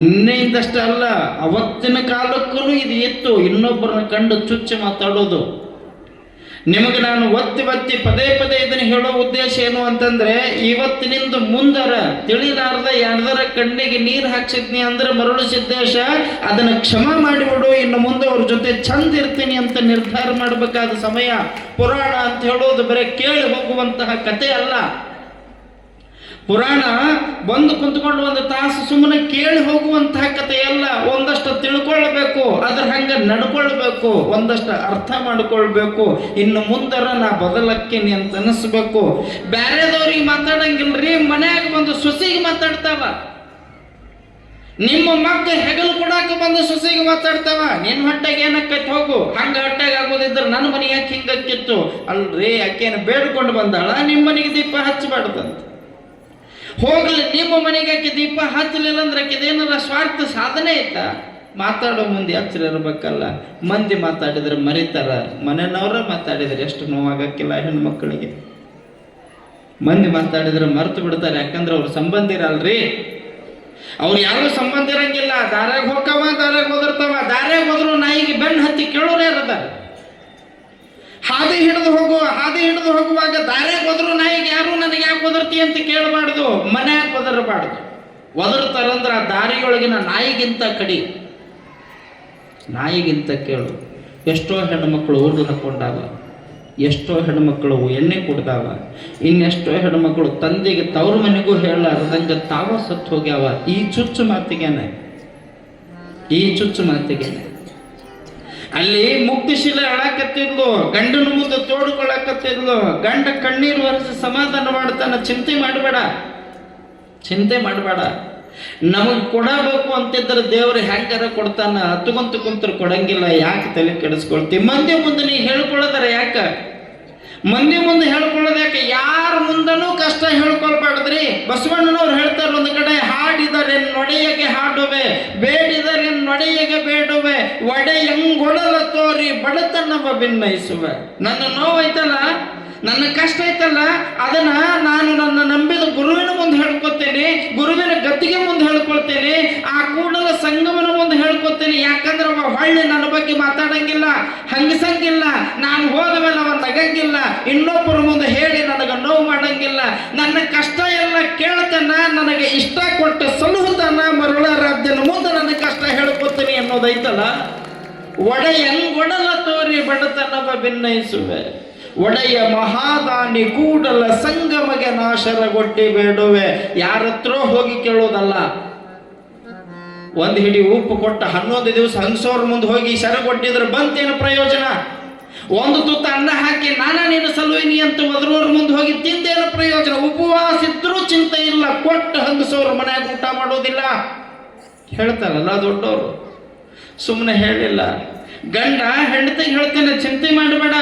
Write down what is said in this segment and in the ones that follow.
ನಿನ್ನೆಯಿಂದಷ್ಟೇ ಅಲ್ಲ, ಅವತ್ತಿನ ಕಾಲಕ್ಕೂ ಇದು ಇತ್ತು. ಇನ್ನೊಬ್ಬರನ್ನ ಕಂಡು ಚುಚ್ಚಿ ಮಾತಾಡೋದು. ನಿಮಗೆ ನಾನು ಒತ್ತಿ ಪದೇ ಪದೇ ಇದನ್ನು ಹೇಳೋ ಉದ್ದೇಶ ಏನು ಅಂತಂದ್ರೆ, ಇವತ್ತಿನಿಂದ ಮುಂದರ ತಿಳಿಲಾರ್ದ ಯಾರ್ದರ ಕಣ್ಣಿಗೆ ನೀರು ಹಾಕ್ಸಿದ್ನಿ ಅಂದ್ರೆ ಮರಳು ಸಿದ್ದೇಶ ಅದನ್ನ ಕ್ಷಮಾ ಮಾಡಿಬಿಡು, ಇನ್ನು ಮುಂದೆ ಅವ್ರ ಜೊತೆ ಚಂದ ಇರ್ತೀನಿ ಅಂತ ನಿರ್ಧಾರ ಮಾಡಬೇಕಾದ ಸಮಯ. ಪುರಾಣ ಅಂತ ಹೇಳೋದು ಬರೀ ಕೇಳಿ ಹೋಗುವಂತಹ ಕತೆ ಅಲ್ಲ. ಪುರಾಣ ಬಂದು ಕುಂತ್ಕೊಂಡು ಒಂದು ತಾಸು ಸುಮ್ಮನೆ ಕೇಳಿ ಹೋಗುವಂತಹ ಕಥೆಯಲ್ಲ. ಒಂದಷ್ಟು ತಿಳ್ಕೊಳ್ಬೇಕು, ಅದ್ರ ಹಂಗ ನಡ್ಕೊಳ್ಬೇಕು, ಒಂದಷ್ಟು ಅರ್ಥ ಮಾಡ್ಕೊಳ್ಬೇಕು. ಇನ್ನು ಮುಂದರ ನಾ ಬದಲಕ್ಕೇನಿ ಅಂತ ಅನಿಸ್ಬೇಕು. ಬ್ಯಾರೆದವ್ರಿಗೆ ಮಾತಾಡಂಗಿಲ್ರಿ, ಮನ್ಯಾಗ ಬಂದು ಸೊಸಿಗೆ ಮಾತಾಡ್ತಾವ. ನಿಮ್ಮ ಮಕ್ಕ ಹೆಗಲು ಕೊಡಾಕ ಬಂದು ಸೊಸಿಗೆ ಮಾತಾಡ್ತಾವ. ನಿನ್ನ ಹೊಟ್ಟೆಗೆ ಏನಕ್ಕೈತಿ ಹೋಗು, ಹಂಗ ಹೊಟ್ಟೆಗೆ ಆಗೋದಿದ್ರೆ ನನ್ನ ಮನೆಗೆ ಯಾಕೆ ಹಿಂಗಕ್ಕಿತ್ತು ಅಲ್ರಿ, ಆಕೆನ ಬೇಡ್ಕೊಂಡು ಬಂದಾಳ, ನಿಮ್ಮ ಮನೆಗೆ ದೀಪ ಹಚ್ಚಬಾರ್ದಂತ. ಹೋಗ್ಲಿ, ನಿಮ್ಮ ಮನೆಗೆ ಆಕೆ ದೀಪ ಹಚ್ಚಲಿಲ್ಲ ಅಂದ್ರೆ ಆಕೆದೇನಾರ ಸ್ವಾರ್ಥ ಸಾಧನೆ ಐತಾ? ಮಾತಾಡೋ ಮುಂದೆ ಎಚ್ಚರ ಇರ್ಬೇಕಲ್ಲ. ಮಂದಿ ಮಾತಾಡಿದ್ರೆ ಮರಿತಾರ, ಮನೆಯವ್ರ ಮಾತಾಡಿದ್ರೆ ಎಷ್ಟು ನೋವಾಗಕ್ಕಿಲ್ಲ ಹೆಣ್ಮಕ್ಳಿಗೆ. ಮಂದಿ ಮಾತಾಡಿದ್ರೆ ಮರೆತು ಬಿಡ್ತಾರೆ, ಯಾಕಂದ್ರೆ ಅವ್ರ ಸಂಬಂಧ ಇರಲ್ರಿ. ಅವ್ರು ಯಾರು ಸಂಬಂಧ ಇರಂಗಿಲ್ಲ. ದಾರ್ಯಾಗ ಹೋಗವ, ದಾರ್ಯಾಗ ಹೋದಿರ್ತಾವ. ದಾರ್ಯಾಗ ಹೋದ್ರು ನಾಯಿಗೆ ಬೆನ್ನು ಹತ್ತಿ ಕೇಳೋರೇ ಇರ್ತಾರೆ. ಹಾದಿ ಹಿಡಿದು ಹೋಗುವಾಗ ದಾರ್ಯಾಗ ಹೋದ್ರು ನಾಯಿಗೆ ಯಾರು ನನಗೆ ಯಾಕೆ ಒದರ್ತಿ ಅಂತ ಕೇಳಬಾರ್ದು, ಮನ್ಯಾಗ ಒದರಬಾರ್ದು. ಒದರ್ತಾರಂದ್ರೆ ಆ ದಾರಿಯೊಳಗಿನ ನಾಯಿಗಿಂತ ಕಡಿ, ನಾಯಿಗಿಂತ ಕೇಳು. ಎಷ್ಟೋ ಹೆಣ್ಮಕ್ಳು ಊರು ಹಾಕೊಂಡಾವ, ಎಷ್ಟೋ ಹೆಣ್ಮಕ್ಳು ಎಣ್ಣೆ ಕುಡ್ದಾವ, ಇನ್ನೆಷ್ಟೋ ಹೆಣ್ಮಕ್ಳು ತಂದೆಗೆ ತವ್ರ ಮನೆಗೂ ಹೇಳಾರ್ದಂಗೆ ತಾವ ಸತ್ತು ಹೋಗ್ಯಾವ. ಈ ಚುಚ್ಚು ಮಾತಿಗೆನೆ ಅಲ್ಲಿ ಮುಕ್ತಿಶೀಲ ಹೇಳಕತ್ತಿದ್ಲು, ಗಂಡನ ಮುಂದೆ ತೋಡ್ಕೊಳಕತ್ತಿದ್ಲು. ಗಂಡ ಕಣ್ಣೀರು ಒರೆಸಿ ಸಮಾಧಾನ ಮಾಡ್ತಾನ. ಚಿಂತೆ ಮಾಡಬೇಡ. ನಮಗ್ ಕೊಡಬೇಕು ಅಂತಿದ್ರೆ ದೇವ್ರು ಹೆಂಗಾರ ಕೊಡ್ತಾನ, ಹತ್ಕೊಂತ ಕುಂತ್ರ ಕೊಡಂಗಿಲ್ಲ. ಯಾಕೆ ತಲೆ ಕೆಡಿಸ್ಕೊಳ್ತೀವಿ? ಮಂದಿ ಮುಂದೆ ನೀ ಹೇಳ್ಕೊಳ್ಳೋದಾರ ಯಾಕ? ಮಂದಿ ಮುಂದೆ ಹೇಳ್ಕೊಳ್ಳೋದು ಯಾಕೆ? ಯಾರ ಮುಂದನೂ ಕಷ್ಟ ಹೇಳ್ಕೊಳ್ಬಾರ್ದ್ರಿ. ಬಸವಣ್ಣನವ್ರು ಹೇಳ್ತಾರೆ ಒಂದು ಕಡೆ, ಹಾಡಿದರೆ ನೊಡೆಯಗೆ ಹಾಡುವೆ, ಬೇಡಿದರೆ ನೊಡೆಯಗೆ ಬೇಡುವೆ, ಒಡೆಯಂಗೊಡಲ ತೋರಿ ಬಡತನವ ಭಿನ್ನಯಿಸುವೆ. ನನ್ನ ನೋವೈತಲ್ಲ, ನನ್ನ ಕಷ್ಟ ಐತಲ್ಲ, ಅದನ್ನ ನಾನು ನನ್ನ ನಂಬಿದ ಗುರುವಿನ ಮುಂದೆ ಹೇಳ್ಕೊತೇನೆ, ಗುರುವಿನ ಗದ್ದಿಗೆ ಮುಂದೆ ಹೇಳ್ಕೊಳ್ತೇನೆ, ಆ ಕೂಡಲ ಸಂಗಮನ ಮುಂದೆ ಹೇಳ್ಕೊತೇನೆ. ಯಾಕಂದ್ರೆ ಅವ ಹೊಳ್ಳಿ ನನ್ನ ಬಗ್ಗೆ ಮಾತಾಡಂಗಿಲ್ಲ, ಹಂಗಿಸಂಗಿಲ್ಲ. ನಾನು ಹೋದ ಮೇಲೆ ಅವ ನಗಂಗಿಲ್ಲ, ಇನ್ನೊಬ್ಬರ ಮುಂದೆ ಹೇಳಿ ನನಗೆ ನೋವು ಮಾಡಂಗಿಲ್ಲ. ನನ್ನ ಕಷ್ಟ ಎಲ್ಲ ಕೇಳ್ತಾನ, ನನಗೆ ಇಷ್ಟ ಕೊಟ್ಟು ಸಲಹುತ್ತಾನ. ಮರುಳ ರಾಜ್ಯನ ಮುಂದೆ ನನ್ನ ಕಷ್ಟ ಹೇಳ್ಕೊತೀನಿ ಅನ್ನೋದೈತಲ್ಲ. ಒಡೆಯಂಗೊಡಲ ತೋರಿ ಬಡತನವ ಭಿನ್ನಯಿಸುವೆ, ಒಡೆಯ ಮಹಾದಾನಿ ಕೂಡಲ ಸಂಗಮಗೆ ನಾಶರಗೊಟ್ಟಿ ಬೇಡುವೆ. ಯಾರತ್ರ ಹೋಗಿ ಕೇಳೋದಲ್ಲ. ಒಂದು ಹಿಡಿ ಉಪ್ಪು ಕೊಟ್ಟ 11 ದಿವಸ ಹಂಸೋರ್ ಮುಂದೆ ಹೋಗಿ ಶರಗೊಟ್ಟಿದ್ರೆ ಬಂತೇನು ಪ್ರಯೋಜನ? ಒಂದು ತುತ್ತ ಅನ್ನ ಹಾಕಿ ನೀನು ಸಲುವಿನಿ ಅಂತ ಒದರೋರ್ ಮುಂದೆ ಹೋಗಿ ತಿಂದೇನು ಪ್ರಯೋಜನ? ಉಪವಾಸ ಇದ್ರೂ ಚಿಂತೆ ಇಲ್ಲ, ಕೊಟ್ಟು ಹಂಗಸೋರು ಮನ್ಯಾಗ ಊಟ ಮಾಡೋದಿಲ್ಲ ಹೇಳ್ತಾರಲ್ಲ ದೊಡ್ಡವರು. ಸುಮ್ಮನೆ ಹೇಳಿಲ್ಲ. ಗಂಡ ಹೆಂಡತಿಗೆ ಹೇಳ್ತೇನೆ, ಚಿಂತೆ ಮಾಡಬೇಡ,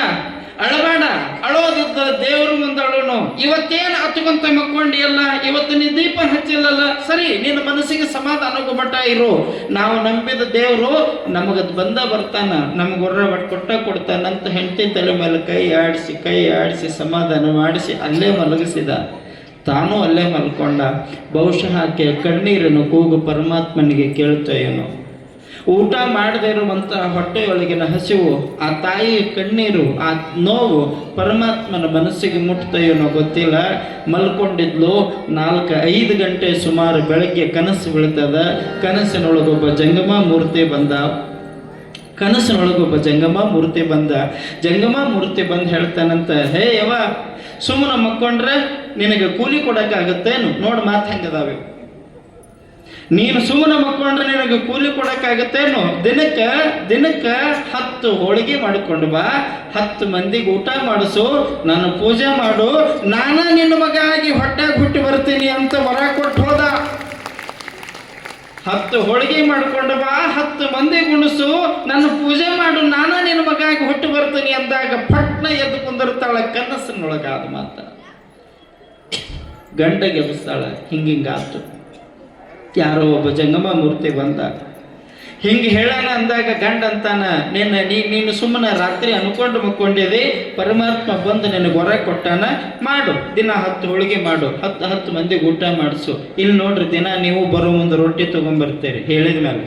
ಅಳಬೇಡ. ಅಳೋದಿದ್ದ ದೇವ್ರ ಮುಂದೆ ಅಳೋನು. ಇವತ್ತೇನು ಹತ್ಕೊಂತ ಮಕ್ಕೊಂಡಿ ಅಲ್ಲ, ಇವತ್ತು ನೀ ದೀಪ ಹಚ್ಚಿಲ್ಲಲ್ಲ, ಸರಿ, ನಿನ್ನ ಮನಸ್ಸಿಗೆ ಸಮಾಧಾನಕ್ಕೂ ಮಟ್ಟ ಇರು. ನಾವು ನಂಬಿದ ದೇವರು ನಮಗದ್ ಬರ್ತಾನ, ನಮ್ಗೆ ಹೊರ ಕೊಡ್ತಾನಂತ ಹೆಂಡತಿ ತಲೆ ಮೇಲೆ ಕೈ ಆಡಿಸಿ ಸಮಾಧಾನ ಮಾಡಿಸಿ ಅಲ್ಲೇ ಮಲಗಿಸಿದ. ತಾನೂ ಅಲ್ಲೇ ಮಲ್ಕೊಂಡ. ಬಹುಶಃ ಆಕೆ ಕಣ್ಣೀರನ್ನು ಕೂಗು ಪರಮಾತ್ಮನಿಗೆ ಕೇಳ್ತೇನೋ. ಊಟ ಮಾಡದೇ ಇರುವಂತಹ ಹೊಟ್ಟೆಯೊಳಗಿನ ಹಸಿವು, ಆ ತಾಯಿಯ ಕಣ್ಣೀರು, ಆ ನೋವು ಪರಮಾತ್ಮನ ಮನಸ್ಸಿಗೆ ಮುಟ್ತೇನೋ ಗೊತ್ತಿಲ್ಲ. ಮಲ್ಕೊಂಡಿದ್ಲು. 4-5 ಗಂಟೆ ಸುಮಾರು ಬೆಳಗ್ಗೆ ಕನಸು ಬೀಳ್ತದ. ಕನಸಿನೊಳಗೊಬ್ಬ ಜಂಗಮ ಮೂರ್ತಿ ಬಂದ. ಜಂಗಮ ಮೂರ್ತಿ ಬಂದು ಹೇಳ್ತಾನಂತ, ಹೇ ಯವ, ಸುಮ್ಮನೆ ಮಕ್ಕೊಂಡ್ರೆ ನಿನಗೆ ಕೂಲಿ ಕೊಡಕ್ಕಾಗತ್ತೇನು? ನೋಡು ಮಾತು ಹೆಂಗದಾವೆ. ನೀನು ಸುಮ್ಮನೆ ಮಕ್ಕೊಂಡ್ರೆ ನಿನಗೆ ಕೂಲಿ ಕೊಡಕ್ಕಾಗತ್ತೇನು? ದಿನಕ್ಕೆ 10 ಹೋಳಿಗೆ ಮಾಡಿಕೊಂಡು ಬಾ, 10 ಮಂದಿಗೆ ಊಟ ಮಾಡಿಸು, ನಾನು ಪೂಜೆ ಮಾಡು, ನಾನ ನಿನ್ನ ಮಗ ಆಗಿ ಹೊಟ್ಟೆಗೆ ಹುಟ್ಟಿ ಬರ್ತೀನಿ ಅಂತ ವರ ಕೊಟ್ಟು ಹೋದ. 10 ಹೋಳಿಗೆ ಮಾಡ್ಕೊಂಡು ಬಾ, 10 ಮಂದಿ ಗುಣಿಸು, ನನ್ನ ಪೂಜೆ ಮಾಡು, ನಾನ ನಿನ್ನ ಮಗ ಆಗಿ ಹುಟ್ಟಿ ಬರ್ತೀನಿ ಅಂದಾಗ ಪಟ್ನ ಎದ್ದು ಕುಂದಿರ್ತಾಳ. ಕನಸಿನೊಳಗಾದ ಮಾತ ಗಂಟೆಗೆ ಎಬ್ಬಿಸ್ತಾಳ. ಹಿಂಗಾತು. ಯಾರೋ ಒಬ್ಬ ಜಂಗಮ ಮೂರ್ತಿ ಬಂದ. ಹಿಂಗೆ ಹೇಳೋಣ ಅಂದಾಗ ಗಂಡ ಅಂತಾನ, ನೀನು ಸುಮ್ಮನೆ ರಾತ್ರಿ ಅನ್ಕೊಂಡು ಮಕ್ಕೊಂಡಿದೆ, ಪರಮಾತ್ಮ ಬಂದು ನಿನಗೆ ಹೊರ ಕೊಟ್ಟಾನ, ಮಾಡು, ದಿನ 10 ಹೋಳಿಗೆ ಮಾಡು, 10 ಮಂದಿಗೆ ಊಟ ಮಾಡಿಸು. ಇಲ್ಲಿ ನೋಡ್ರಿ, ದಿನ ನೀವು ಬರೋ ಮುಂದೆ ರೊಟ್ಟಿ ತೊಗೊಂಬರ್ತೀರಿ ಹೇಳಿದ ಮೇಲೆ.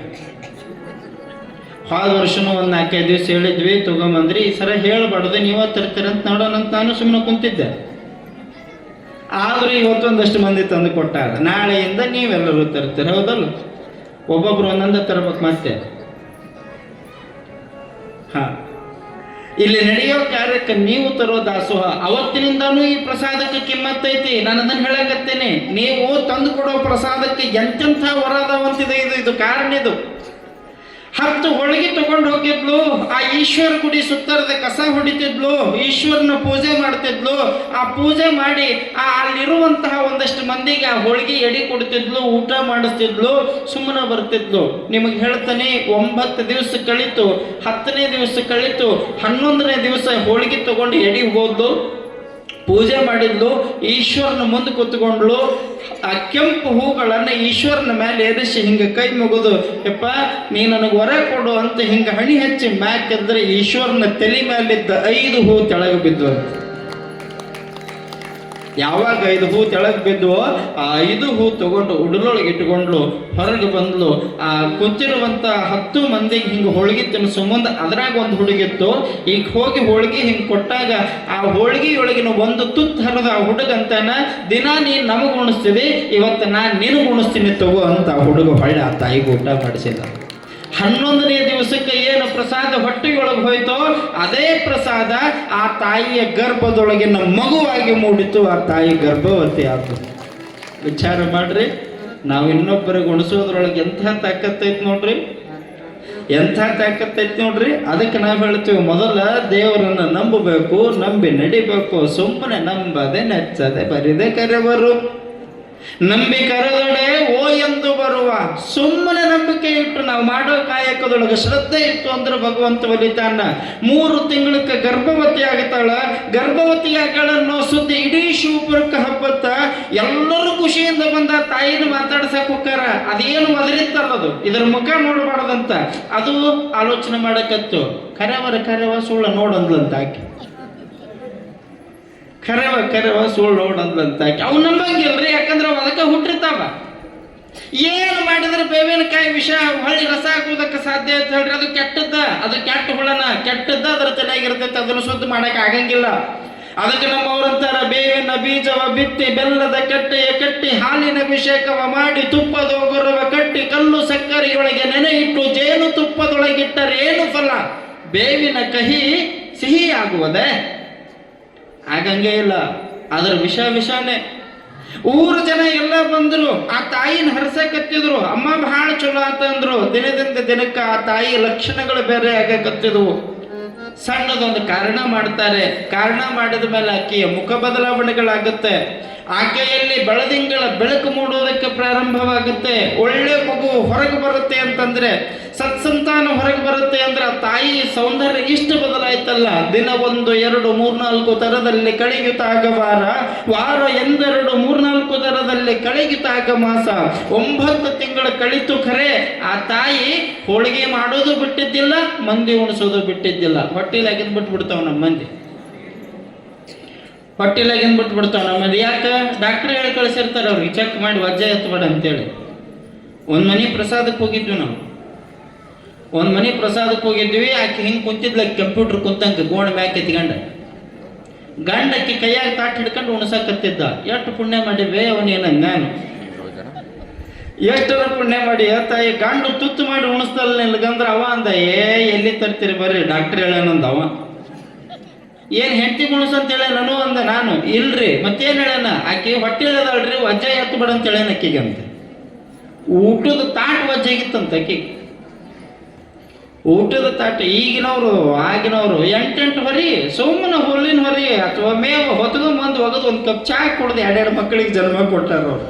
ಹೋದ ವರ್ಷನೂ ಒಂದು 4-5 ದಿವಸ ಹೇಳಿದ್ವಿ, ತೊಗೊಂಬಂದ್ರಿ. ಈ ಸರ ಹೇಳಬಾರ್ದು, ನೀವ ತರ್ತೀರಂತ ನೋಡೋಣ ಅಂತ ನಾನು ಸುಮ್ಮನೆ ಕುಂತಿದ್ದೆ. ಆದ್ರೂ ಇವತ್ತೊಂದಷ್ಟು ಮಂದಿ ತಂದು ಕೊಟ್ಟಾರ. ನಾಳೆಯಿಂದ ನೀವೆಲ್ಲರೂ ತರ್ತೀರ, ಹೌದಲ್ಲ? ಒಬ್ಬೊಬ್ರು ಒಂದೊಂದ ತರಬೇಕು. ಮತ್ತೆ ಇಲ್ಲಿ ನಡೆಯೋ ಕಾರ್ಯಕ್ಕೆ ನೀವು ತರೋ ದಾಸೋಹ, ಅವತ್ತಿನಿಂದಾನು ಈ ಪ್ರಸಾದಕ್ಕೆ ಕಿಮ್ಮತ್ತೈತಿ. ನಾನು ಅದನ್ನು ಹೇಳಕತ್ತೇನೆ, ನೀವು ತಂದು ಕೊಡೋ ಪ್ರಸಾದಕ್ಕೆ ಎಂತೆಂಥ ವರದವಂತಿದೆ. ಇದು ಕಾರಣ. ಇದು 10 ಹೋಳಿಗೆ ತಗೊಂಡು ಹೋಗಿದ್ಲು, ಆ ಈಶ್ವರ ಗುಡಿ ಸುತ್ತರದ ಕಸ ಹೊಡಿತಿದ್ಲು, ಈಶ್ವರನ ಪೂಜೆ ಮಾಡ್ತಿದ್ಲು. ಆ ಪೂಜೆ ಮಾಡಿ ಅಲ್ಲಿರುವಂತಹ ಒಂದಷ್ಟು ಮಂದಿಗೆ ಆ ಹೋಳಿಗೆ ಎಡಿ ಕೊಡ್ತಿದ್ಲು, ಊಟ ಮಾಡಿಸ್ತಿದ್ಲು, ಸುಮ್ಮನೆ ಬರ್ತಿದ್ಲು. ನಿಮಗೆ ಹೇಳ್ತಾನೆ, 9 ದಿವಸ ಕಳಿತು, 10ನೇ ದಿವಸ ಕಳಿತು, 11ನೇ ದಿವಸ ಹೋಳಿಗೆ ತಗೊಂಡು ಎಡಿ ಹೋದ್ಲು, ಪೂಜೆ ಮಾಡಿದ್ಲು, ಈಶ್ವರನ ಮುಂದೆ ಕೂತ್ಕೊಂಡ್ಲು. ಆ ಕೆಂಪು ಹೂಗಳನ್ನು ಈಶ್ವರನ ಮೇಲೆ ಏರಿಸಿ ಹಿಂಗೆ ಕೈ ಮುಗಿದು, ಯಪ್ಪ ನೀ ನನಗೆ ಹೊರ ಕೊಡು ಅಂತ ಹಿಂಗೆ ಹಣಿ ಹಚ್ಚಿ ಮ್ಯಾಕೆದ್ರೆ ಈಶ್ವರನ ತಲೆ ಮೇಲಿದ್ದ 5 ಹೂ ತೆಳಗೆ ಬಿದ್ದು ಅಂತ. ಯಾವಾಗ 5 ಹೂ ತೆಳಗೆ ಬಿದ್ದುವೋ ಆ 5 ಹೂ ತಗೊಂಡು ಉಡಲೊಳಗೆ ಇಟ್ಕೊಂಡ್ಲು, ಹೊರಗೆ ಬಂದ್ಲು. ಆ ಕೂತಿರುವಂತ 10 ಮಂದಿಗೆ ಹಿಂಗೆ ಹೋಳಿಗೆ ತಿನ್ನಿಸೋ ಮುಂದೆ ಅದ್ರಾಗ ಒಂದು ಹುಡುಗಿತ್ತು. ಈಗ ಹೋಗಿ ಹೋಳಿಗೆ ಹಿಂಗೆ ಕೊಟ್ಟಾಗ ಆ ಹೋಳಿಗೆಯೊಳಗಿನ ಒಂದು ತುತ್ತು ಹರಿದ ಆ ಹುಡುಗಂತಾನ, ದಿನ ನೀನು ನಮಗೆ ಉಣಿಸ್ತಿದಿ, ಇವತ್ತು ನಾನು ನಿನಗೆ ಉಣಿಸ್ತೀನಿ ತಗೋ ಅಂತ ಆ ಹುಡುಗ ಹೊಳ್ಳಿ ಆ ತಾಯಿಗೆ ಊಟ ಮಾಡಿಸಿದ. 11ನೇ ದಿವಸಕ್ಕೆ ಏನು ಪ್ರಸಾದ ಹೊಟ್ಟೆಯೊಳಗೆ ಹೋಯ್ತೋ ಅದೇ ಪ್ರಸಾದ ಆ ತಾಯಿಯ ಗರ್ಭದೊಳಗಿನ ಮಗುವಾಗಿ ಮೂಡಿತು. ಆ ತಾಯಿ ಗರ್ಭವತಿ ಆತು. ವಿಚಾರ ಮಾಡ್ರಿ, ನಾವು ಇನ್ನೊಬ್ಬರಿಗೆ ಉಣಿಸೋದ್ರೊಳಗೆ ಎಂಥ ತಾಕತ್ತೈತಿ ನೋಡ್ರಿ, ಎಂಥ ತಾಕತ್ತೈತಿ ನೋಡ್ರಿ. ಅದಕ್ಕೆ ನಾವು ಹೇಳ್ತೀವಿ, ಮೊದಲ ದೇವರನ್ನು ನಂಬಬೇಕು, ನಂಬಿ ನಡಿಬೇಕು. ಸುಮ್ಮನೆ ನಂಬದೆ ನೆಚ್ಚದೆ ಬರಿದೆ ಕರೆವರು, ನಂಬಿ ಕರೆದೊಡೆ ಓ ಎಂದು ಬರುವ. ಸುಮ್ಮನೆ ನಂಬಿಕೆ ಇಟ್ಟು ನಾವು ಮಾಡೋ ಕಾಯಕದೊಳಗೆ ಶ್ರದ್ಧೆ ಇತ್ತು ಅಂದ್ರೆ ಭಗವಂತ ಒಲಿತಾನ. 3 ತಿಂಗಳಕ್ಕೆ ಗರ್ಭವತಿ ಆಗತಾಳ. ಗರ್ಭವತಿ ಆಗಳನ್ನೋ ಸುದ್ದಿ ಇಡೀ ಶಿವಪುರಕ್ಕೆ ಹಬ್ಬತ್ತ. ಎಲ್ಲರೂ ಖುಷಿಯಿಂದ ಬಂದ ತಾಯಿನ ಮಾತಾಡ್ಸಕ್ ಹೋಗ್ತಾರ. ಅದೇನು ಒದರಿತ್ತಲ್ಲದು, ಇದರ ಮುಖ ನೋಡಬಾರ್ದಂತ ಅದು ಆಲೋಚನೆ ಮಾಡಕತ್ತು. ಕರೆವ ಸುಳ್ಳ ನೋಡಂದ್ಲಂತ ಆಕೆ, ಕರೆವ ಸುಳ್ಳು ನೋಡಂದ್ಲಂತ ಆಕೆ. ಅವು ನಂಬಂಗಿಲ್ರಿ, ಯಾಕಂದ್ರೆ ಅವು ಅದಕ್ಕೆ ಹುಟ್ಟಿರ್ತಾವ. ಏನು ಮಾಡಿದ್ರೆ ಬೇವಿನಕಾಯಿ ವಿಷ ಹೊಳ್ಳಿ ರಸ ಹಾಕುವುದಕ್ಕೆ ಸಾಧ್ಯ ಅಂತ ಹೇಳ್ರಿ, ಅದು ಕೆಟ್ಟದ್ದ, ಅದು ಕೆಟ್ಟ ಹುಳನ, ಕೆಟ್ಟದ್ದ ಅದರ ತಲೆಯಾಗಿರ್ತೈತೆ, ಅದನ್ನು ಶುದ್ಧ ಮಾಡಕ್ ಆಗಂಗಿಲ್ಲ. ಅದಕ್ಕೆ ನಮ್ಮವರಂತಾರ, ಬೇವಿನ ಬೀಜವ ಬಿತ್ತಿ ಬೆಲ್ಲದ ಕಟ್ಟೆಯ ಕಟ್ಟಿ ಹಾಲಿನ ಅಭಿಷೇಕವ ಮಾಡಿ ತುಪ್ಪದ ಒಗರವ ಕಟ್ಟಿ ಕಲ್ಲು ಸಕ್ಕರೆಯೊಳಗೆ ನೆನೆ ಇಟ್ಟು ಜೇನು ತುಪ್ಪದೊಳಗಿಟ್ಟರೆ ಏನು ಫಲ? ಬೇವಿನ ಕಹಿ ಸಿಹಿ ಆಗುವುದೇ? ಆಗಂಗೆ ಇಲ್ಲ, ಅದರ ವಿಷಾನೇ. ಊರು ಜನ ಎಲ್ಲ ಬಂದ್ರು, ಆ ತಾಯಿನ ಹರಸಕತ್ತಿದ್ರು. ಅಮ್ಮ ಬಹಳ ಚಲೋ ಅಂತಂದ್ರು. ದಿನದಿಂದ ದಿನಕ್ಕೆ ಆ ತಾಯಿ ಲಕ್ಷಣಗಳು ಬೇರೆ ಆಗಕತ್ತಿದ್ವು. ಸಣ್ಣದೊಂದು ಕಾರಣ ಮಾಡ್ತಾರೆ. ಕಾರಣ ಮಾಡಿದ ಮೇಲೆ ಆಕೆಯ ಮುಖ ಬದಲಾವಣೆಗಳಾಗುತ್ತೆ. ಆಕೆಯಲ್ಲಿ ಬೆಳದಿಂಗಳ ಬೆಳಕು ಮೂಡುವುದಕ್ಕೆ ಪ್ರಾರಂಭವಾಗುತ್ತೆ. ಒಳ್ಳೆ ಮಗು ಹೊರಗೆ ಬರುತ್ತೆ ಅಂತಂದ್ರೆ, ಸತ್ಸಂತಾನ ಹೊರಗೆ ಬರುತ್ತೆ ಅಂದ್ರೆ ಆ ತಾಯಿ ಸೌಂದರ್ಯ ಇಷ್ಟು ಬದಲಾಯ್ತಲ್ಲ. ದಿನ 1, 2, 3, 4 ತರದಲ್ಲಿ ಕಳೆಯುತ್ತಾಗ ವಾರ, ವಾರ 2, 3, 4 ತರದಲ್ಲಿ ಕಳೆಯುತ್ತಾಗ ಮಾಸ, 9 ತಿಂಗಳು ಕಳಿತು. ಖರೆ ಆ ತಾಯಿ ಹೋಳಿಗೆ ಮಾಡೋದು ಬಿಟ್ಟಿದ್ದಿಲ್ಲ, ಮಂದಿ ಉಣಿಸೋದು ಬಿಟ್ಟಿದ್ದಿಲ್ಲ. ಹೊಟ್ಟೆಲಾಗಿಂದ ಬಿಟ್ಬಿಡ್ತಾವ ನಮ್ಮ ಮಂದಿ, ಹೊಟ್ಟೆಲಾಗಿಂದ ಬಿಟ್ಬಿಡ್ತಾವ ನಮ್ಮ ಮಂದಿ. ಯಾಕೆ? ಡಾಕ್ಟ್ರ್ ಹೇಳಿ ಕಳಿಸಿರ್ತಾರೆ ಅವ್ರಿಗೆ, ಚೆಕ್ ಮಾಡಿ ವಜ್ಜೆ ಎತ್ತಬೇಡ ಅಂತೇಳಿ. ಒಂದು ಮನೆ ಪ್ರಸಾದಕ್ಕೆ ಹೋಗಿದ್ವಿ ನಾವು, ಒಂದು ಮನೆ ಪ್ರಸಾದಕ್ಕೆ ಹೋಗಿದ್ವಿ. ಆಕೆ ಹಿಂಗೆ ಕುಂತಿದ್ಲ, ಕಂಪ್ಯೂಟರ್ ಕುಂತಂಗೆ ಗೋಣ ಮ್ಯಾಕ್ ಎತ್ಕೊಂಡ. ಗಂಡಕ್ಕೆ ಕೈಯಾಗ ತಾಟ್ ಹಿಡ್ಕೊಂಡು ಉಣಸಕತ್ತಿದ್ದ. ಎಷ್ಟು ಪುಣ್ಯ ಮಾಡಿವೆ ಅವನೇನ, ನಾನು ಎಷ್ಟರ ಪುಣ್ಯ ಮಾಡಿ ತಾಯಿ ಗಂಡು ತುತ್ತು ಮಾಡಿ ಉಣಿಸ್ತಲ್ಲ ನಿಲ್ಗಂದ್ರ ಅವ ಅಂದ, ಎಲ್ಲಿ ತರ್ತೀರಿ ಬರ್ರಿ ಡಾಕ್ಟರ್ ಹೇಳೇನಂದ. ಅವ ಏನ್ ಹೆಂಡತಿ ಉಣಸಂತ ಹೇಳ ನಾನು ಅಂದ. ನಾನು ಇಲ್ರಿ ಮತ್ತೇನ್ ಹೇಳನ, ಆಕೆ ಹೊಟ್ಟೆ ಇಳದಲ್ರಿ, ವಜ್ಜೆ ಎತ್ತು ಬೇಡ ಅಂತ ಹೇಳೇನ ಅಕ್ಕಿಗೆ ಅಂತ. ಊಟದ ತಾಟ್ ವಜ್ಜಾಗಿತ್ತಂತ ಅಕ್ಕಿಗೆ, ಊಟದ ತಾಟ. ಈಗಿನವ್ರು ಆಗಿನವ್ರು 8 ಹೊರಿ, ಸುಮ್ಮನೆ ಹುಲ್ಲಿನ ಹೊರಿ ಅಥವಾ ಮೇವು ಹೊತ್ಕೊಂಡ್ ಒಗದು ಒಂದು ಕಪ್ ಚಾ ಕುಡ್ದು 2 ಮಕ್ಕಳಿಗೆ ಜನ್ಮ ಕೊಟ್ಟಾರ ಅವ್ರು.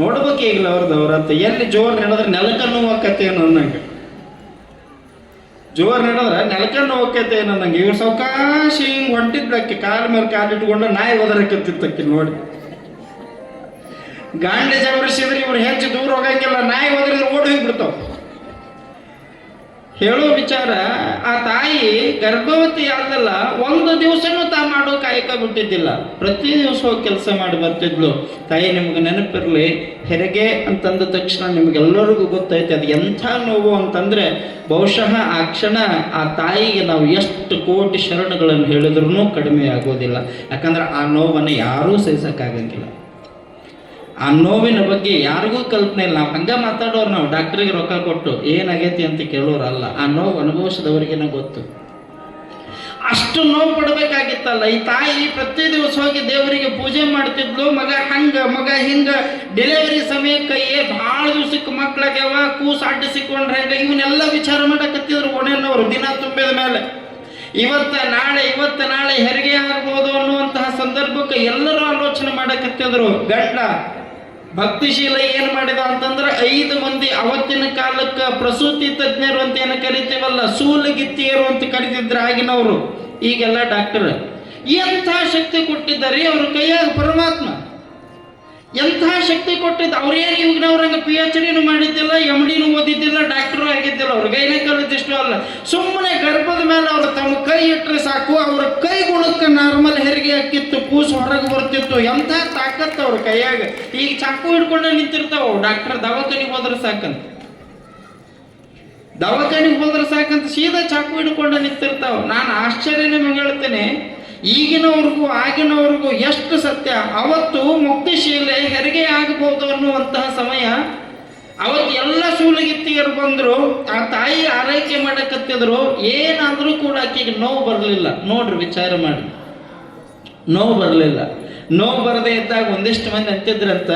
ನೋಡ್ಬೇಕು ಈಗಲ ಅವ್ರದ್ದು ಎಲ್ಲಿ ಜೋರ್ ನಡೆದ್ರೆ ನೆಲಕ ನೋವಾಕತ್ತೇನು ಅನ್ನಂಗೆ, ಜೋರ್ ನಡೆದ್ರೆ ನೆಲಕ ನೋವಾಕತ್ತೇನು ಅನ್ನಂಗೆ. ಇವ್ರು ಸಾವಕಾಶ ಹಿಂಗೆ ಹೊಂಟಿದ್ದಕ್ಕೆ ಕಾಲ ಮೇಲೆ ಕಾಲಿಟ್ಕೊಂಡು ನಾಯಿ ಒದರಕತ್ತಿತ್ತಕ್ಕೆ ನೋಡಿ. ಗಾಂಡಿ ಜಬರಿಸಿದ್ರೆ ಇವ್ರು ಹೆಚ್ಚು ದೂರ ಹೋಗಂಗಿಲ್ಲ, ನಾಯಿ ಒದರಿದ್ರೆ ಓಡಿ ಹೋಗ್ಬಿಡ್ತಾವ. ಹೇಳೋ ವಿಚಾರ, ಆ ತಾಯಿ ಗರ್ಭವತಿ ಆದಲ್ಲ, ಒಂದು ದಿವಸನೂ ತಾ ಮಾಡೋ ಕಾಯಕ ಬಿಟ್ಟಿದ್ದಿಲ್ಲ. ಪ್ರತಿ ದಿವಸ ಹೋಗಿ ಕೆಲಸ ಮಾಡಿ ಬರ್ತಿದ್ಲು. ತಾಯಿ, ನಿಮ್ಗೆ ನೆನಪಿರಲಿ, ಹೆರಿಗೆ ಅಂತಂದ ತಕ್ಷಣ ನಿಮ್ಗೆಲ್ಲರಿಗೂ ಗೊತ್ತೈತೆ ಅದು ಎಂಥ ನೋವು ಅಂತಂದ್ರೆ, ಬಹುಶಃ ಆ ಕ್ಷಣ ಆ ತಾಯಿಗೆ ನಾವು ಎಷ್ಟು ಕೋಟಿ ಶರಣಗಳನ್ನು ಹೇಳಿದ್ರೂ ಕಡಿಮೆ ಆಗೋದಿಲ್ಲ. ಯಾಕಂದ್ರೆ ಆ ನೋವನ್ನು ಯಾರೂ ಸಹಿಸಕ್ಕಾಗಂಗಿಲ್ಲ. ಆ ನೋವಿನ ಬಗ್ಗೆ ಯಾರಿಗೂ ಕಲ್ಪನೆ ಇಲ್ಲ. ನಾವು ಹಂಗೆ ಮಾತಾಡೋರು, ನಾವು ಡಾಕ್ಟ್ರಿಗೆ ರೊಕ್ಕ ಕೊಟ್ಟು ಏನಾಗೈತಿ ಅಂತ ಕೇಳೋರಲ್ಲ. ಆ ನೋವು ಅನುಭವಿಸಿದವರಿಗೇನೋ ಗೊತ್ತು. ಅಷ್ಟು ನೋವು ಪಡಬೇಕಾಗಿತ್ತಲ್ಲ. ಈ ತಾಯಿ ಪ್ರತಿ ದಿವಸ ಹೋಗಿ ದೇವರಿಗೆ ಪೂಜೆ ಮಾಡ್ತಿದ್ಲು. ಮಗ ಹಿಂಗ ಡೆಲಿವರಿ ಸಮಯಕ್ಕೆ ಭಾಳ ದಿವಸಕ್ಕೆ ಮಕ್ಕಳಾಗ್ಯಾವ, ಕೂಸು ಅಡ್ಡ ಸಿಕ್ಕೊಂಡ್ರೆ ಹೆಂಗ, ಇವನ್ನೆಲ್ಲ ವಿಚಾರ ಮಾಡಕತ್ತಿದ್ರು ಒಣೆನವರು ದಿನ ತುಂಬಿದ ಮೇಲೆ. ಇವತ್ತ ನಾಳೆ ಹೆರಿಗೆ ಆಗ್ಬೋದು ಅನ್ನುವಂತಹ ಸಂದರ್ಭಕ್ಕೆ ಎಲ್ಲರೂ ಆಲೋಚನೆ ಮಾಡಕತ್ತಿದ್ರು. ಗಂಡ ಭಕ್ತಿಶೀಲ ಏನ್ ಮಾಡಿದ ಅಂತಂದ್ರೆ 5 ಮಂದಿ ಅವತ್ತಿನ ಕಾಲಕ್ಕೆ ಪ್ರಸೂತಿ ತಜ್ಞರು ಅಂತ ಏನು ಕರಿತೀವಲ್ಲ, ಸೂಲಗಿತ್ತಿಯರು ಅಂತ ಕರಿತಿದ್ರು ಆಗಿನವರು. ಈಗೆಲ್ಲ ಡಾಕ್ಟರ್. ಎಂಥ ಶಕ್ತಿ ಕೊಟ್ಟಿದ್ದಾರೆ ಅವ್ರ ಕೈಯಾಗ ಪರಮಾತ್ಮ. ಎಂಥ ಶಕ್ತಿ ಕೊಟ್ಟಿದ್ದ. ಅವ್ರೇನು ಇವ್ನವ್ರಂಗೆ PhD ಮಾಡಿದ್ದಿಲ್ಲ, MD ಓದಿದ್ದಿಲ್ಲ, ಡಾಕ್ಟರು ಆಗಿದ್ದಿಲ್ಲ. ಅವ್ರ ಗೈನಕಾಲಜಿಸ್ಟು ಅಲ್ಲ. ಸುಮ್ಮನೆ ಗರ್ಭದ ಮೇಲೆ ಅವ್ರು ತಮ್ಮ ಕೈ ಇಟ್ಟರೆ ಸಾಕು, ಅವ್ರ ಕೈ ಗುಣಕ್ಕೆ ನಾರ್ಮಲ್ ಹೆರಿಗೆ ಹಾಕಿತ್ತು, ಕೂಸು ಹೊರಗೆ ಬರ್ತಿತ್ತು. ಎಂಥ ತಾಕತ್ತು ಅವ್ರ ಕೈಯಾಗ. ಈಗ ಚಾಕು ಹಿಡ್ಕೊಂಡೆ ನಿಂತಿರ್ತಾವ ಡಾಕ್ಟರ್. ದವಾಖಾನಿಗೆ ಹೋದ್ರೆ ಸಾಕಂತ ಸೀದಾ ಚಾಕು ಹಿಡ್ಕೊಂಡೆ ನಿಂತಿರ್ತಾವ. ನಾನು ಆಶ್ಚರ್ಯ ನಿಮಗೆ ಹೇಳ್ತೇನೆ, ಈಗಿನವ್ರಿಗೂ ಆಗಿನವ್ರಿಗೂ ಎಷ್ಟು ಸತ್ಯ. ಅವತ್ತು ಮುಕ್ತಿಶೀಲೆ ಹೆರಿಗೆ ಆಗಬಹುದು ಅನ್ನುವಂತಹ ಸಮಯ. ಅವತ್ತು ಎಲ್ಲ ಸೂಲಗಿತ್ತಿಯರು ಬಂದರು, ಆ ತಾಯಿ ಆರೈಕೆ ಮಾಡಕತ್ತಿದ್ರು. ಏನಾದರೂ ಕೂಡ ಆಕೆಗೆ ನೋವು ಬರಲಿಲ್ಲ. ನೋಡ್ರಿ, ವಿಚಾರ ಮಾಡಿ, ನೋವು ಬರಲಿಲ್ಲ. ನೋವು ಬರದೇ ಇದ್ದಾಗ ಒಂದಿಷ್ಟು ಮಂದಿ ಅಂತಿದ್ರಂತ,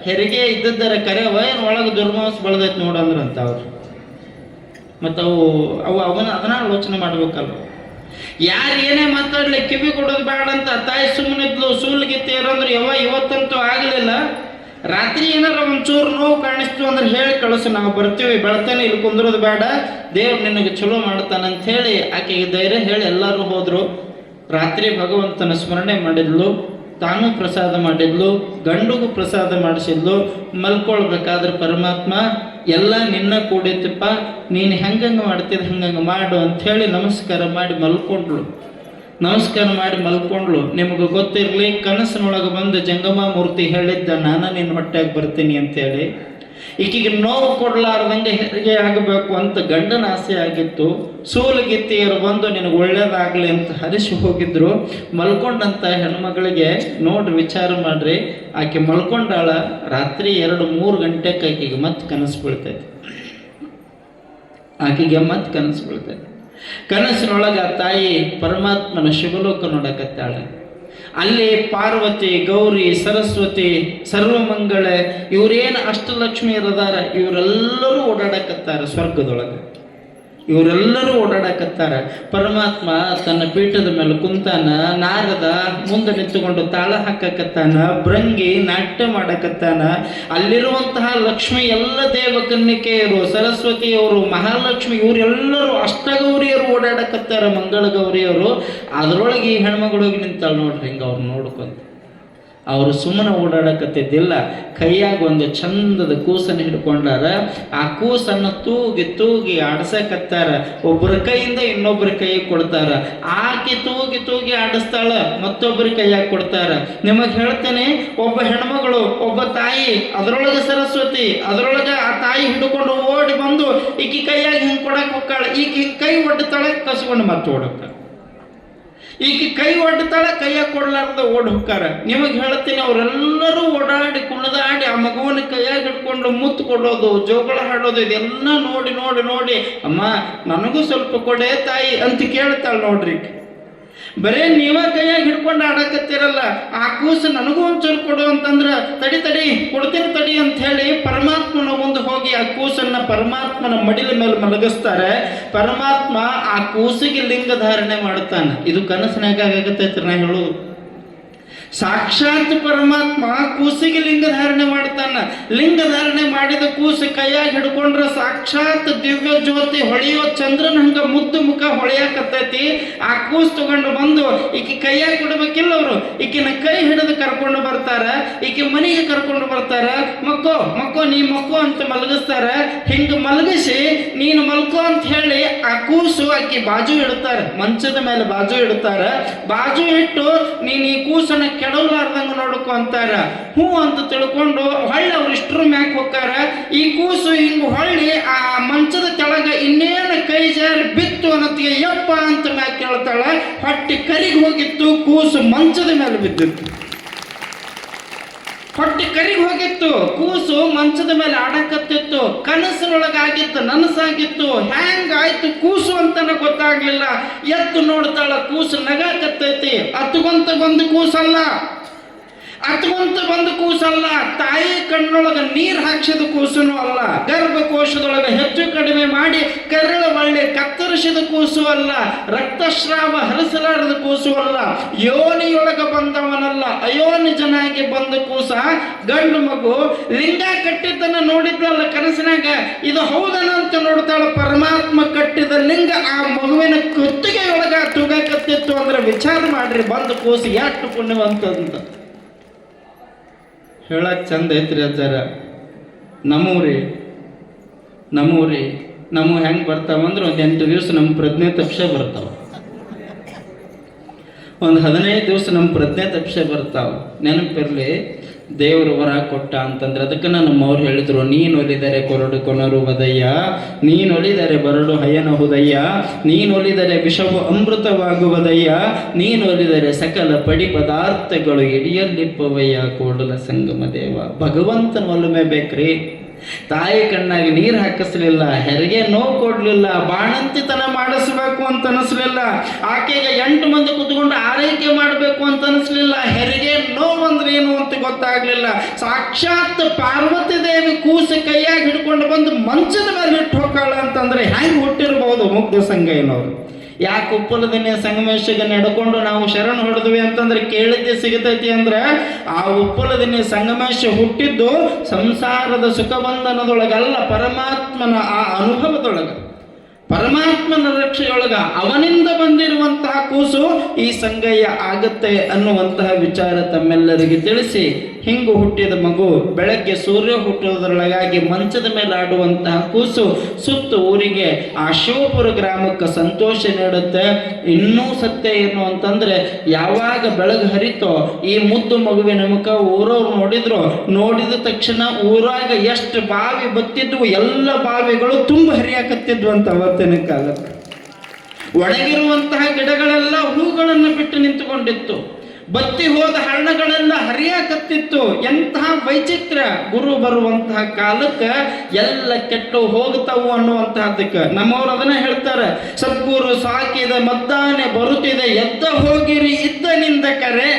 ಹೆರಿಗೆ ಇದ್ದದ್ದರ ಕರೆವ ಏನು ಒಳಗೆ ದುರ್ಮಾಂಸ ಬೆಳೆದೈತೆ ನೋಡಂದ್ರಂತ ಅವ್ರು. ಮತ್ತು ಅದನ್ನ ಆಲೋಚನೆ ಮಾಡ್ಬೇಕಲ್ವ. ಯಾರು ಏನೇ ಮಾತಾಡ್ಲಿ ಕಿವಿ ಕೊಡೋದು ಬೇಡ ಅಂತ ತಾಯಿ ಸುಮ್ಮನಿದ್ಲು. ಸೂಲ್ಗಿತ್ತಿಯರಂದ್ರೆ ಇವತ್ತಂತೂ ಆಗಲಿಲ್ಲ. ರಾತ್ರಿ ಏನಾರ ಒಂಚೂರು ನೋವು ಕಾಣಿಸ್ತು ಅಂದ್ರೆ ಹೇಳಿ ಕಳಿಸು, ನಾವು ಬರ್ತೀವಿ, ಬೆಳ್ತಾನೆ, ಇಲ್ಲಿ ಕುಂದ್ರೋದು ಬೇಡ, ದೇವ್ರು ನಿನಗೆ ಚಲೋ ಮಾಡ್ತಾನಂತ ಹೇಳಿ ಆಕೆಗೆ ಧೈರ್ಯ ಹೇಳಿ ಎಲ್ಲರೂ ಹೋದ್ರು. ರಾತ್ರಿ ಭಗವಂತನ ಸ್ಮರಣೆ ಮಾಡಿದ್ಲು, ತಾನು ಪ್ರಸಾದ ಮಾಡಿದ್ಲು, ಗಂಡುಗೂ ಪ್ರಸಾದ ಮಾಡಿಸಿದ್ಲು. ಮಲ್ಕೊಳ್ಬೇಕಾದ್ರೆ ಪರಮಾತ್ಮ ಎಲ್ಲ ನಿನ್ನ ಕೂಡೈತಪ್ಪ, ನೀನು ಹೆಂಗಂಗೆ ಮಾಡ್ತಿದ್ದು ಹಂಗಂಗೆ ಮಾಡು ಅಂಥೇಳಿ ನಮಸ್ಕಾರ ಮಾಡಿ ಮಲ್ಕೊಂಡ್ಳು. ನಿಮಗೆ ಗೊತ್ತಿರಲಿ, ಕನಸಿನೊಳಗೆ ಬಂದು ಜಂಗಮ ಮೂರ್ತಿ ಹೇಳಿದ್ದ, ನಾನು ನಿನ್ನ ಹೊಟ್ಟೆಗೆ ಬರ್ತೀನಿ ಅಂತೇಳಿ. ಈಕೆಗೆ ನೋವು ಕೊಡಲಾರ್ದಂಗೆ ಹೆರಿಗೆ ಆಗಬೇಕು ಅಂತ ಗಂಡನ ಆಸೆ ಆಗಿತ್ತು. ಸೂಲಗಿತ್ತಿಯರು ಬಂದು ನಿನಗೆ ಒಳ್ಳೇದಾಗಲಿ ಅಂತ ಹರಿಸಿ ಹೋಗಿದ್ರು. ಮಲ್ಕೊಂಡಂಥ ಹೆಣ್ಮಗಳಿಗೆ ನೋಡ್ರಿ, ವಿಚಾರ ಮಾಡ್ರಿ, ಆಕೆ ಮಲ್ಕೊಂಡಾಳ. ರಾತ್ರಿ 2-3 ಗಂಟೆಗೆ ಆಕೆಗೆ ಮತ್ತೆ ಕನಸು ಬೀಳ್ತೈತೆ. ಕನಸಿನೊಳಗೆ ಆ ತಾಯಿ ಪರಮಾತ್ಮನ ಶಿವಲೋಕ ನೋಡಕತ್ತಾಳೆ. ಅಲ್ಲಿ ಪಾರ್ವತಿ, ಗೌರಿ, ಸರಸ್ವತಿ, ಸರ್ವಮಂಗಳ, ಇವರೇನು ಅಷ್ಟಲಕ್ಷ್ಮಿ ಇರದಾರ, ಇವರೆಲ್ಲರೂ ಓಡಾಡಕತ್ತಾರ ಸ್ವರ್ಗದೊಳಗೆ. ಪರಮಾತ್ಮ ತನ್ನ ಪೀಠದ ಮೇಲೆ ಕುಂತಾನ. ನಾರದ ಮುಂದೆ ನಿಂತುಕೊಂಡು ತಾಳ ಹಾಕಕತ್ತಾನ. ಭೃಂಗಿ ನಾಟ್ಯ ಮಾಡಕತ್ತಾನ. ಅಲ್ಲಿರುವಂತಹ ಲಕ್ಷ್ಮಿ ಎಲ್ಲ ದೇವಕನ್ನಿಕೆಯರು, ಸರಸ್ವತಿಯವರು, ಮಹಾಲಕ್ಷ್ಮಿ, ಇವರೆಲ್ಲರೂ ಅಷ್ಟಗೌರಿಯರು ಓಡಾಡಕತ್ತಾರ, ಮಂಗಳ ಗೌರಿಯವರು. ಅದರೊಳಗೆ ಈ ಹೆಣ್ಮಗಳೋಗಿ ನಿಂತಾಳ ನೋಡ್ರಿ. ಹಿಂಗೆ ಅವ್ರು ನೋಡ್ಕೊಂತ ಅವರು ಸುಮ್ಮನೆ ಓಡಾಡಕತ್ತಿದ್ದಿಲ್ಲ. ಕೈಯಾಗ ಒಂದು ಚಂದದ ಕೂಸನ್ನು ಹಿಡ್ಕೊಂಡಾರ. ಆ ಕೂಸನ್ನು ತೂಗಿ ಆಡಿಸಕತ್ತಾರ. ಒಬ್ಬರ ಕೈಯಿಂದ ಇನ್ನೊಬ್ಬರ ಕೈ ಕೊಡ್ತಾರ. ಆಕೆ ತೂಗಿ ಆಡಿಸ್ತಾಳ, ಮತ್ತೊಬ್ಬರ ಕೈಯಾಗ ಕೊಡ್ತಾರ. ನಿಮಗೆ ಹೇಳ್ತೇನೆ, ಒಬ್ಬ ಹೆಣ್ಮಗಳು, ಒಬ್ಬ ತಾಯಿ, ಅದರೊಳಗೆ ಸರಸ್ವತಿ, ಅದರೊಳಗೆ ಆ ತಾಯಿ ಹಿಡ್ಕೊಂಡು ಓಡಿ ಬಂದು ಈಕಿ ಕೈಯಾಗ ಹಿಂಗೆ ಕೊಡಕ್ಕೆ ಹೋಗ್ತಾಳೆ. ಈಗ ಹಿಂಗೆ ಕೈ ಒಡ್ತಾಳೆ, ಕಸ್ಕೊಂಡು ಮತ್ತೆ ಓಡಕ್ತಾಳೆ. ಈಕೆ ಕೈ ಒಡ್ತಾಳೆ, ಕೈಯಾಗ ಕೊಡ್ಲಾರ್ದ ಓಡ್ ಹೋಗ್ತಾರ. ನಿಮಗೆ ಹೇಳ್ತೀನಿ, ಅವರೆಲ್ಲರೂ ಓಡಾಡಿ ಕುಣಿದಾಡಿ ಆ ಮಗುವನ್ನ ಕೈಯಾಗ ಹಿಡ್ಕೊಂಡು ಮುತ್ತು ಕೊಡೋದು, ಜೋಗಳ ಹಾಡೋದು, ಇದೆಲ್ಲ ನೋಡಿ ಅಮ್ಮ ನನಗೂ ಸ್ವಲ್ಪ ಕೊಡೆ ತಾಯಿ ಅಂತ ಕೇಳ್ತಾಳೆ ನೋಡ್ರಿ. ಬರೇ ನೀವ ಕೈಯಾಗ ಹಿಡ್ಕೊಂಡು ಆಡಕತ್ತಿರಲ್ಲ, ಆ ಕೂಸು ನನಗೂ ಒಂಚೂರು ಕೊಡು ಅಂತಂದ್ರೆ ತಡಿ ಕೊಡ್ತೀನಿ ತಡಿ ಅಂತ ಹೇಳಿ ಪರಮಾತ್ಮನ ಮುಂದೆ ಹೋಗಿ ಆ ಕೂಸನ್ನ ಪರಮಾತ್ಮನ ಮಡಿಲ ಮೇಲೆ ಮಲಗಿಸ್ತಾರೆ. ಪರಮಾತ್ಮ ಆ ಕೂಸಿಗೆ ಲಿಂಗ ಧಾರಣೆ ಮಾಡ್ತಾನೆ. ಇದು ಕನಸಿನಾಗ ಆಗತ್ತೈತ್ರಿ ನಾ ಹೇಳೋದು. ಸಾಕ್ಷಾತ್ ಪರಮಾತ್ಮ ಕೂಸಿಗೆ ಲಿಂಗ ಧಾರಣೆ ಮಾಡ್ತಾನ. ಲಿಂಗ ಧಾರಣೆ ಮಾಡಿದ ಕೂಸು ಕೈಯಾಗಿ ಹಿಡ್ಕೊಂಡ್ರ ಸಾಕ್ಷಾತ್ ದಿವ್ಯ ಜ್ಯೋತಿ ಹೊಳೆಯೋ ಚಂದ್ರನ ಹಂಗ ಮುದ್ದು ಮುಖ ಹೊಳೆಯಾಕತ್ತೈತಿ. ಆ ಕೂಸು ತಗೊಂಡು ಬಂದು ಈಕಿ ಕೈಯಾಗಿ ಬಿಡ್ಬೇಕಿಲ್ಲ ಅವರು, ಈಕಿನ ಕೈ ಹಿಡಿದು ಕರ್ಕೊಂಡು ಬರ್ತಾರ, ಈಕಿ ಮನೆಗೆ ಕರ್ಕೊಂಡು ಬರ್ತಾರ. ಮಕ್ಕೋ ಮಕ್ಕೋ ನೀ ಮಕ್ಕೋ ಅಂತ ಮಲಗಿಸ್ತಾರ. ಹಿಂಗ ಮಲಗಿಸಿ ನೀನು ಮಲ್ಕೋ ಅಂತ ಹೇಳಿ ಆ ಕೂಸು ಆಕಿ ಬಾಜು ಇಡ್ತಾರ, ಮಂಚದ ಮೇಲೆ ಬಾಜು ಇಡ್ತಾರ. ಬಾಜು ಇಟ್ಟು ನೀನ್ ಈ ಕೂಸನ್ನ ಕೆಡಲಾರ್ದಂಗ ನೋಡ್ಕೊ ಅಂತಾರ. ಹೂ ಅಂತ ತಿಳ್ಕೊಂಡು ಹೊಳ್ಳಿ ಅವ್ರು ಇಷ್ಟರ ಮ್ಯಾಕ್ ಹೋಗ್ತಾರ. ಈ ಕೂಸು ಹಿಂಗ ಹೊಳ್ಳಿ ಆ ಮಂಚದ ತೆಳಗ ಇನ್ನೇನು ಕೈ ಜಾರಿ ಬಿತ್ತು ಅನ್ನತ್ತಿಗೆ ಯಪ್ಪ ಅಂತ ಮ್ಯಾಕ್ ಕೇಳ್ತಾಳ. ಹೊಟ್ಟಿ ಕರಿಗೆ ಹೋಗಿತ್ತು, ಕೂಸು ಮಂಚದ ಮೇಲೆ ಬಿದ್ದಿತ್ತು. ಹೊಟ್ಟೆ ಕರಿಗೆ ಹೋಗಿತ್ತು, ಕೂಸು ಮಂಚದ ಮೇಲೆ ಆಡಕತ್ತಿತ್ತು. ಕನಸಿನೊಳಗಾಗಿತ್ತು, ನನಸಾಗಿತ್ತು. ಹ್ಯಾಂಗಾಯ್ತು ಕೂಸು ಅಂತನ ಗೊತ್ತಾಗ್ಲಿಲ್ಲ. ಎತ್ತು ನೋಡ್ತಾಳ, ಕೂಸು ನಗಾಕತ್ತೈತಿ. ಅತ್ಕೊಂತ ಬಂದು ಕೂಸಲ್ಲ, ಅತ್ಕೊಂತ ಬಂದು ಕೂಸಲ್ಲ. ತಾಯಿ ಕಣ್ಣೊಳಗ ನೀರ್ ಹಾಕ್ಸಿದ ಕೂಸುನು ಅಲ್ಲ. ಗರ್ಭಕೋಶದೊಳಗ ಹೆಚ್ಚು ಕಡಿಮೆ ಮಾಡಿ ಕರಳ ಒಳ್ಳೆ ಕತ್ತರಿಸಿದ ಕೂಸು ಅಲ್ಲ. ರಕ್ತಸ್ರಾವ ಹರಿಸಲಾರದ ಕೂಸು ಅಲ್ಲ. ಯೋನಿಯೊಳಗ ಬಂದವನಲ್ಲ, ಅಯೋನಿಜನಾಗಿ ಬಂದ ಕೂಸ ಗಂಡು ಮಗು. ಲಿಂಗ ಕಟ್ಟಿದ್ದನ್ನ ನೋಡಿದ್ಲಲ್ಲ ಕನಸಿನಾಗ, ಇದು ಹೌದನ ಅಂತ ನೋಡ್ತಾಳ. ಪರಮಾತ್ಮ ಕಟ್ಟಿದ ಲಿಂಗ ಆ ಮಗುವಿನ ಕುತ್ತಿಗೆಯೊಳಗ ತೂಗಕತ್ತಿತ್ತು ಅಂದ್ರೆ ವಿಚಾರ ಮಾಡ್ರಿ, ಬಂದ ಕೂಸು ಎಷ್ಟು ಪುಣ್ಯವಂತಂತ ಹೇಳಕ್ ಚಂದ ಐತ್ರಿ ಅಜ್ಜಾರ. ನಮ್ಮೂರಿ ನಮ್ಮ ಹೆಂಗೆ ಬರ್ತಾವಂದ್ರೆ ಒಂದು 8 ದಿವಸ ನಮ್ಮ ಪ್ರಜ್ಞೆ ತಪ್ಸೆ ಬರ್ತಾವ, ಒಂದು 15 ದಿವಸ ನಮ್ಮ ಪ್ರಜ್ಞೆ ತಪ್ಸೆ ಬರ್ತಾವ. ನೆನಪಿರ್ಲಿ, ದೇವರು ವರ ಕೊಟ್ಟ ಅಂತಂದ್ರೆ ಅದಕ್ಕೆ ನಮ್ಮವ್ರು ಹೇಳಿದ್ರು, ನೀನು ಒಲಿದರೆ ಕೊರಡು ಕೊನರು ವದಯ್ಯ, ನೀನು ಒಲಿದರೆ ಬರಡು ಹಯನ ಹುದಯ್ಯ, ನೀನು ಒಲಿದರೆ ವಿಷವು ಅಮೃತವಾಗುವುದಯ್ಯ, ನೀನು ಒಲಿದರೆ ಸಕಲ ಪಡಿ ಪದಾರ್ಥಗಳು ಇಡಿಯಲ್ಲಿಪ್ಪವಯ್ಯ ಕೂಡಲ ಸಂಗಮ ದೇವ. ಭಗವಂತನ ಒಲುಮೆ ಬೇಕ್ರಿ. ತಾಯಿ ಕಣ್ಣಾಗಿ ನೀರು ಹಾಕಿಸ್ಲಿಲ್ಲ, ಹೆರಿಗೆ ನೋವು ಕೊಡ್ಲಿಲ್ಲ, ಬಾಣಂತಿತನ ಮಾಡಿಸ್ಬೇಕು ಅಂತ ಅನಿಸ್ಲಿಲ್ಲ. ಆಕೆಗೆ 8 ಮಂದಿ ಕುತ್ಕೊಂಡು ಆರೈಕೆ ಮಾಡಬೇಕು ಅಂತ ಅನಿಸ್ಲಿಲ್ಲ. ಹೆರಿಗೆ ನೋವು ಅಂದ್ರೆ ಏನು ಅಂತ ಗೊತ್ತಾಗ್ಲಿಲ್ಲ. ಸಾಕ್ಷಾತ್ ಪಾರ್ವತಿ ದೇವಿ ಕೂಸು ಕೈಯಾಗಿ ಹಿಡ್ಕೊಂಡು ಬಂದು ಮಂಚದ ಮೇಲೆ ಇಟ್ಟು ಹೋಗಾಳ ಅಂತಂದ್ರೆ ಹೆಂಗೆ ಹುಟ್ಟಿರ್ಬಹುದು ಮುಗ್ಧ ಸಂಗಯ್ಯನವರು. ಯಾಕೆ ಉಪ್ಪಲದಿನ ಸಂಗಮೇಶಗೆ ನಡ್ಕೊಂಡು ನಾವು ಶರಣ ಹೊಡೆದ್ವಿ ಅಂತಂದ್ರೆ ಕೇಳಿದ್ದೆ ಸಿಗತೈತಿ ಅಂದ್ರೆ, ಆ ಉಪ್ಪಲದಿನ ಸಂಗಮೇಶ ಹುಟ್ಟಿದ್ದು ಸಂಸಾರದ ಸುಖಬಂಧನದೊಳಗಲ್ಲ, ಪರಮಾತ್ಮನ ಆ ಅನುಭವದೊಳಗ, ಪರಮಾತ್ಮನ ರಕ್ಷೆಯೊಳಗ ಅವನಿಂದ ಬಂದಿರುವಂತಹ ಕೂಸು ಈ ಸಂಗಯ್ಯ ಆಗತ್ತೆ ಅನ್ನುವಂತಹ ವಿಚಾರ ತಮ್ಮೆಲ್ಲರಿಗೆ ತಿಳಿಸಿ, ಹಿಂಗು ಹುಟ್ಟಿದ ಮಗು ಬೆಳಗ್ಗೆ ಸೂರ್ಯ ಹುಟ್ಟುವುದರೊಳಗಾಗಿ ಮಂಚದ ಮೇಲೆ ಆಡುವಂತಹ ಕೂಸು ಸುತ್ತ ಊರಿಗೆ ಆ ಶಿವಪುರ ಗ್ರಾಮಕ್ಕೆ ಸಂತೋಷ ನೀಡುತ್ತೆ. ಇನ್ನೂ ಸತ್ಯ ಏನು ಅಂತಂದ್ರೆ, ಯಾವಾಗ ಬೆಳಗ್ಗೆ ಹರಿತೋ ಈ ಮುದ್ದು ಮಗುವಿನ ಮುಖ ಊರವ್ರು ನೋಡಿದ ತಕ್ಷಣ ಊರಾಗ ಎಷ್ಟು ಬಾವಿ ಬತ್ತಿದ್ವು, ಎಲ್ಲ ಬಾವಿಗಳು ತುಂಬ ಹರಿಯಾಕತ್ತಿದ್ವು ಅಂತ ಅವತ್ತಿನ ಕಾಲಕ್ಕೆ. ಒಣಗಿರುವಂತಹ ಗಿಡಗಳೆಲ್ಲ ಹೂಗಳನ್ನು ಬಿಟ್ಟು ನಿಂತುಕೊಂಡಿತ್ತು, ಬತ್ತಿ ಹೋದ ಹಣ್ಣಗಳೆಲ್ಲ ಹರಿಯಾಕತ್ತಿತ್ತು. ಎಂತಹ ವೈಚಿತ್ರ್ಯ! ಗುರು ಬರುವಂತಹ ಕಾಲಕ್ಕೆ ಎಲ್ಲ ಕೆಟ್ಟು ಹೋಗ್ತಾವು ಅನ್ನುವಂತಹದಕ್ಕೆ ನಮ್ಮವ್ರು ಅದನ್ನ ಹೇಳ್ತಾರೆ. ಸದ್ಗುರು ಸಾಕಿದ ಮದ್ದಾನೆ ಬರುತ್ತಿದೆ, ಎದ್ದ ಹೋಗಿರಿ ಇದ್ದನಿಂದ ಕರೆ,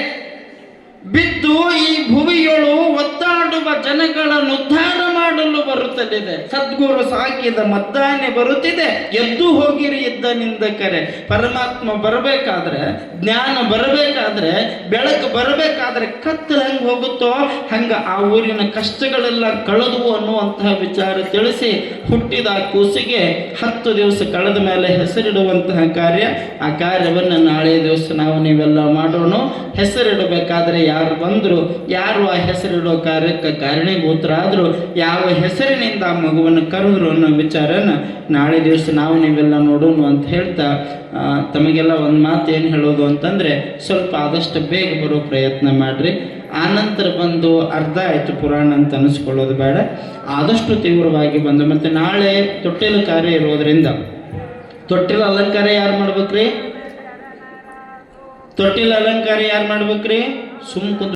ಬಿದ್ದು ಈ ಭುವಿಯೊಳು ಒತ್ತಾಡುವ ಜನಗಳನ್ನು ಉದ್ಧಾರ ಮಾಡಲು ಬರುತ್ತಲಿದೆ. ಸದ್ಗುರು ಸಾಕಿದ ಮದ್ದಾನೆ ಬರುತ್ತಿದೆ, ಎದ್ದು ಹೋಗಿರಿ ಇದ್ದನಿಂದ ಕರೆ. ಪರಮಾತ್ಮ ಬರಬೇಕಾದ್ರೆ, ಜ್ಞಾನ ಬರಬೇಕಾದ್ರೆ, ಬೆಳಕು ಬರಬೇಕಾದ್ರೆ ಕತ್ತಲು ಹೆಂಗೆ ಹೋಗುತ್ತೋ ಹಂಗ ಆ ಊರಿನ ಕಷ್ಟಗಳೆಲ್ಲ ಕಳೆದವು ಅನ್ನುವಂತಹ ವಿಚಾರ ತಿಳಿಸಿ, ಹುಟ್ಟಿದ ಕೂಸಿಗೆ 10 ದಿವಸ ಕಳೆದ ಮೇಲೆ ಹೆಸರಿಡುವಂತಹ ಕಾರ್ಯ, ಆ ಕಾರ್ಯವನ್ನು ನಾಳೆ ದಿವಸ ನಾವು ನೀವೆಲ್ಲ ಮಾಡೋಣ. ಹೆಸರಿಡಬೇಕಾದ್ರೆ ಯಾರು ಬಂದ್ರು, ಯಾರು ಆ ಹೆಸರಿಡೋ ಕಾರ್ಯಕ್ಕೆ ಕಾರಣೀಭೂತರಾದ್ರು, ಯಾವ ಹೆಸರಿನಿಂದ ಆ ಮಗುವನ್ನು ಕರೆದ್ರು ಅನ್ನೋ ವಿಚಾರನ ನಾಳೆ ದಿವಸ ನಾವು ನೀವೆಲ್ಲ ನೋಡೋಣ ಅಂತ ಹೇಳ್ತಾ, ತಮಗೆಲ್ಲ ಒಂದು ಮಾತು ಏನು ಹೇಳೋದು ಅಂತಂದ್ರೆ, ಸ್ವಲ್ಪ ಆದಷ್ಟು ಬೇಗ ಬರೋ ಪ್ರಯತ್ನ ಮಾಡ್ರಿ. ಆನಂತರ ಬಂದು ಅರ್ಧ ಆಯ್ತು ಪುರಾಣ ಅಂತ ಅನಿಸ್ಕೊಳ್ಳೋದು ಬೇಡ, ಆದಷ್ಟು ತೀವ್ರವಾಗಿ ಬಂದು. ಮತ್ತೆ ನಾಳೆ ತೊಟ್ಟಿಲು ಕಾರ್ಯ ಇರೋದ್ರಿಂದ ತೊಟ್ಟಿಲು ಅಲಂಕಾರ ಯಾರು ಮಾಡ್ಬೇಕ್ರಿ? ತೊಟ್ಟಿಲ ಅಲಂಕಾರ ಯಾರು ಮಾಡ್ಬೇಕ್ರಿ? ಸುಮ್